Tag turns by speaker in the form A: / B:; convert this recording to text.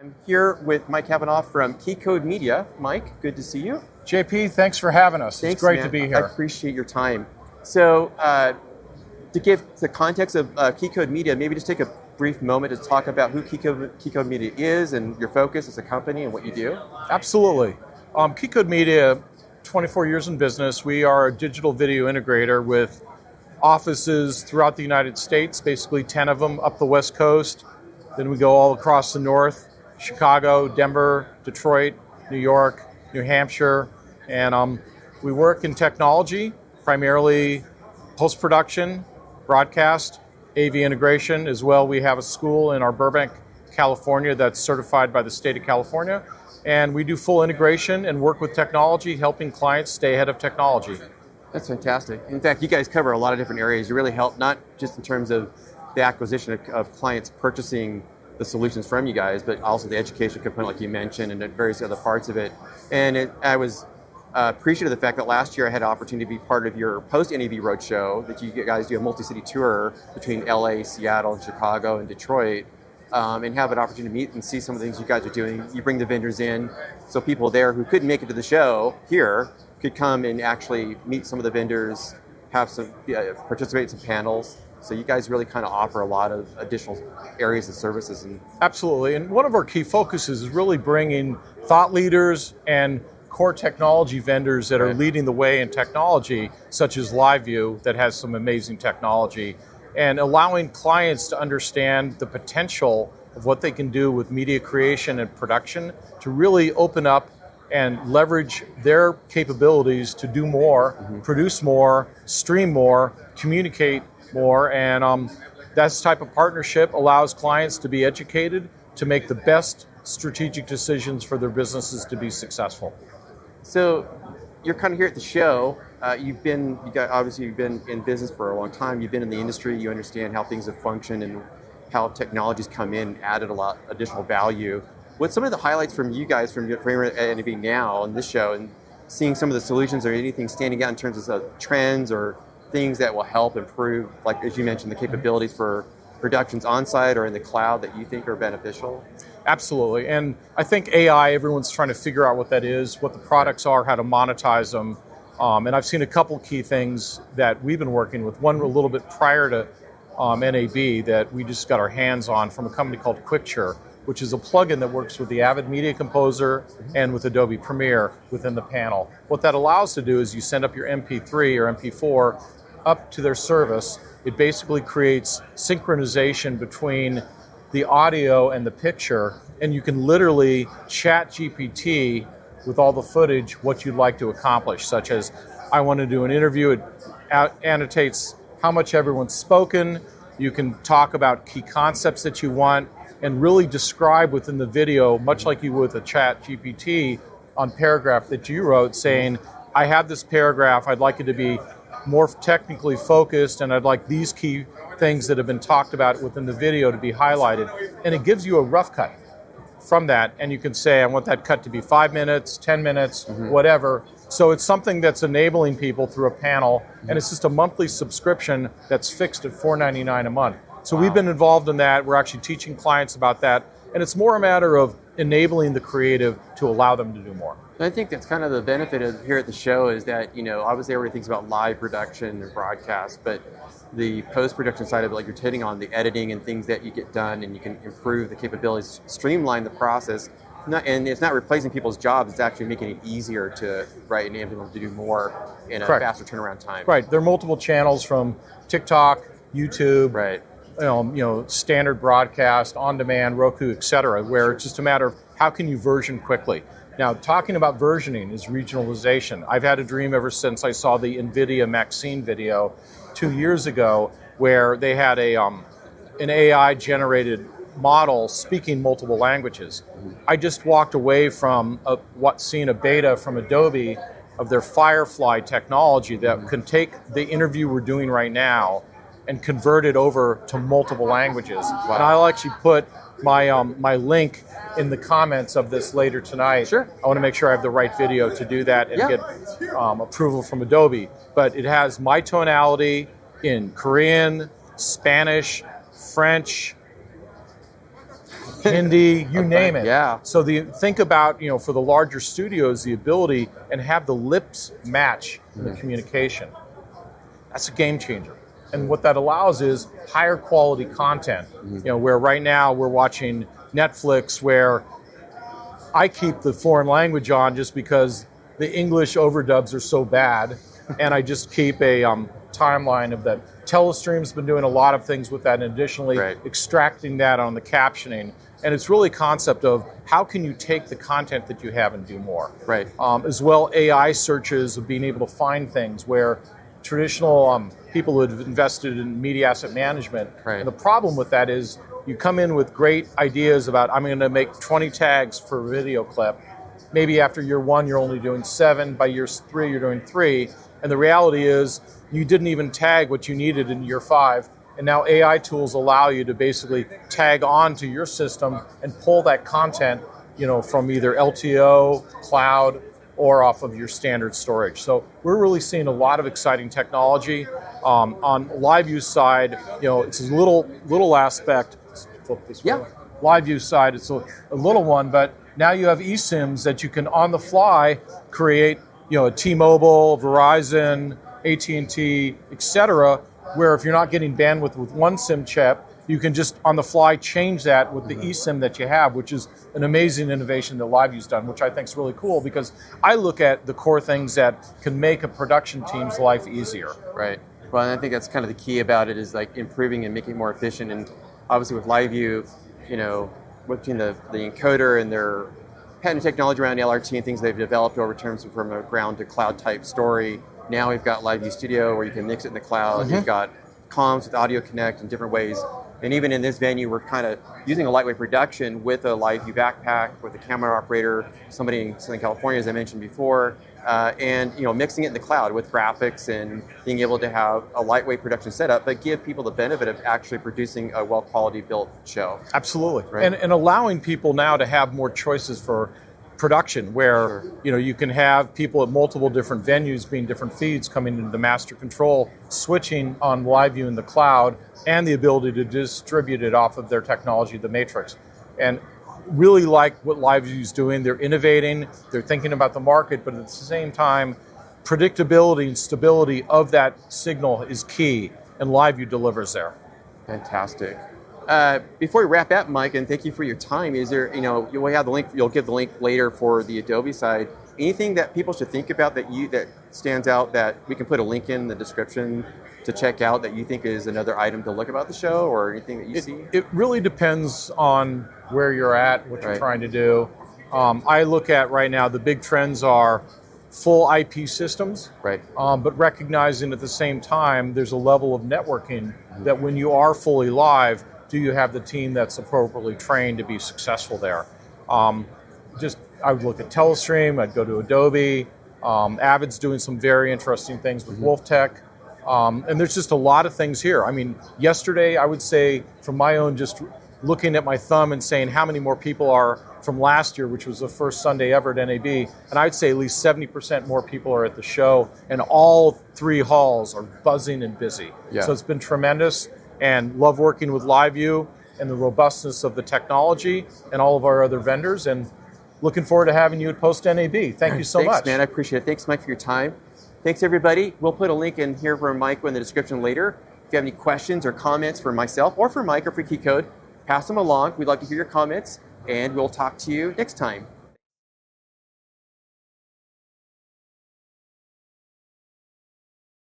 A: I'm here with Mike Cavanagh from Keycode Media. Mike, good to see you.
B: JP, thanks for having us.
A: Thanks,
B: it's great
A: man.
B: to be here.
A: I appreciate your time. So, to give the context of Keycode Media, maybe just take a brief moment to talk about who Keycode Media is and your focus as a company and what you do.
B: Absolutely. Keycode Media, 24 years in business. We are a digital video integrator with offices throughout the United States, basically 10 of them up the West Coast. Then we go all across the North, Chicago, Denver, Detroit, New York, New Hampshire. And we work in technology, primarily post-production, broadcast, AV integration as well. We have a school in our Burbank, California that's certified by the state of California. And we do full integration and work with technology, helping clients stay ahead of technology.
A: That's fantastic. In fact, you guys cover a lot of different areas. You really help not just in terms of the acquisition of clients purchasing the solutions from you guys, but also the education component like you mentioned and various other parts of it. And I was appreciative of the fact that last year I had an opportunity to be part of your post-NAB roadshow, that you guys do a multi-city tour between LA, Seattle, and Chicago, and Detroit, and have an opportunity to meet and see some of the things you guys are doing. You bring the vendors in, so people there who couldn't make it to the show here could come and actually meet some of the vendors, have some participate in some panels. So you guys really kind of offer a lot of additional areas of services.
B: Absolutely, and one of our key focuses is really bringing thought leaders and core technology vendors that are leading the way in technology, such as LiveView, that has some amazing technology, and allowing clients to understand the potential of what they can do with media creation and production to really open up and leverage their capabilities to do more, produce more, stream more, communicate more, and that type of partnership allows clients to be educated to make the best strategic decisions for their businesses to be successful.
A: So you're kind of here at the show. You've been in business for a long time. You've been in the industry. You understand how things have functioned and how technologies come in and added a lot additional value. What's some of the highlights from you guys from NAB now on this show and seeing some of the solutions or anything standing out in terms of trends or things that will help improve, like as you mentioned, the capabilities for productions on-site or in the cloud that you think are beneficial?
B: Absolutely, and I think AI, everyone's trying to figure out what that is, what the products are, how to monetize them, and I've seen a couple key things that we've been working with. One a little bit prior to NAB that we just got our hands on from a company called Quickture, which is a plugin that works with the Avid Media Composer and with Adobe Premiere within the panel. What that allows to do is you send up your MP3 or MP4 up to their service. It basically creates synchronization between the audio and the picture, and you can literally chat GPT with all the footage what you'd like to accomplish, such as, I want to do an interview. It annotates how much everyone's spoken. You can talk about key concepts that you want and really describe within the video, much like you would with a chat GPT on paragraph that you wrote, saying, I have this paragraph, I'd like it to be more technically focused, and I'd like these key things that have been talked about within the video to be highlighted. And it gives you a rough cut from that, and you can say, I want that cut to be 5 minutes, 10 minutes, whatever. So it's something that's enabling people through a panel, and it's just a monthly subscription that's fixed at $4.99 a month. So we've been involved in that. We're actually teaching clients about that, and it's more a matter of enabling the creative to allow them to do more.
A: I think that's kind of the benefit of here at the show is that, obviously everybody thinks about live production and broadcast, but the post-production side of it, like you're hitting on the editing and things that you get done, and you can improve the capabilities, streamline the process, and it's not replacing people's jobs, it's actually making it easier to enable them to do more in a faster turnaround time.
B: Right, there are multiple channels from TikTok, YouTube, standard broadcast, on-demand, Roku, etc., where it's just a matter of how can you version quickly. Now, talking about versioning is regionalization. I've had a dream ever since I saw the NVIDIA Maxine video 2 years ago, where they had an AI-generated model speaking multiple languages. I just walked away from seeing a beta from Adobe of their Firefly technology that can take the interview we're doing right now and convert it over to multiple languages. Wow. And I'll actually put my link in the comments of this later tonight.
A: Sure.
B: I want to make sure I have the right video to do that and get approval from Adobe. But it has my tonality in Korean, Spanish, French, Hindi, you name it.
A: Yeah.
B: So think about, for the larger studios, the ability and have the lips match in the communication. That's a game changer. And what that allows is higher quality content. Where right now we're watching Netflix, where I keep the foreign language on just because the English overdubs are so bad, and I just keep a timeline of that. Telestream's been doing a lot of things with that, and additionally extracting that on the captioning. And it's really a concept of how can you take the content that you have and do more.
A: Right.
B: As well, AI searches of being able to find things where traditional people who have invested in media asset management. And the problem with that is you come in with great ideas about, I'm going to make 20 tags for a video clip. Maybe after year 1, you're only doing 7. By year 3, you're doing 3. And the reality is you didn't even tag what you needed in year 5. And now AI tools allow you to basically tag onto your system and pull that content, from either LTO, cloud, or off of your standard storage. So we're really seeing a lot of exciting technology. On LiveView's side, it's a little aspect. Let's flip this way. LiveView's side, it's a little one, but now you have eSIMs that you can on the fly create, a T-Mobile, Verizon, AT&T, etc., where if you're not getting bandwidth with one SIM chip, you can just on the fly change that with the eSIM that you have, which is an amazing innovation that LiveView's done, which I think is really cool because I look at the core things that can make a production team's life easier.
A: Right. Well, and I think that's kind of the key about it is like improving and making it more efficient. And obviously with LiveView, between the encoder and their patent technology around LRT and things they've developed over terms of from a ground to cloud type story. Now we've got LiveView Studio where you can mix it in the cloud. You've got comms with Audio Connect in different ways. And even in this venue, we're kind of using a lightweight production with a LiveView backpack, with a camera operator, somebody in Southern California, as I mentioned before, and mixing it in the cloud with graphics and being able to have a lightweight production setup, but give people the benefit of actually producing a well-quality built show.
B: Absolutely,
A: right?
B: And allowing people now to have more choices for production, where you can have people at multiple different venues being different feeds coming into the master control, switching on LiveView in the cloud, and the ability to distribute it off of their technology, the Matrix. And really like what LiveView's doing. They're innovating, they're thinking about the market, but at the same time, predictability and stability of that signal is key, and LiveView delivers there.
A: Fantastic. Before we wrap up, Mike, and thank you for your time, is there, you'll have the link, you'll give the link later for the Adobe side. Anything that people should think about that stands out that we can put a link in the description to check out that you think is another item to look about the show, or anything that you see?
B: It really depends on where you're at, what you're trying to do. I look at right now, the big trends are full IP systems, but recognizing at the same time there's a level of networking that when you are fully live, do you have the team that's appropriately trained to be successful there? I would look at Telestream, I'd go to Adobe. Avid's doing some very interesting things with WolfTech. And there's just a lot of things here. I mean, yesterday, I would say, from my own just looking at my thumb and saying how many more people are from last year, which was the first Sunday ever at NAB, and I'd say at least 70% more people are at the show, and all 3 halls are buzzing and busy. So it's been tremendous, and love working with LiveView and the robustness of the technology and all of our other vendors, and looking forward to having you at Post NAB. Thank you so much.
A: Thanks, man. I appreciate it. Thanks, Mike, for your time. Thanks, everybody. We'll put a link in here for Mike in the description later. If you have any questions or comments for myself or for Mike or for KeyCode, pass them along. We'd like to hear your comments, and we'll talk to you next time.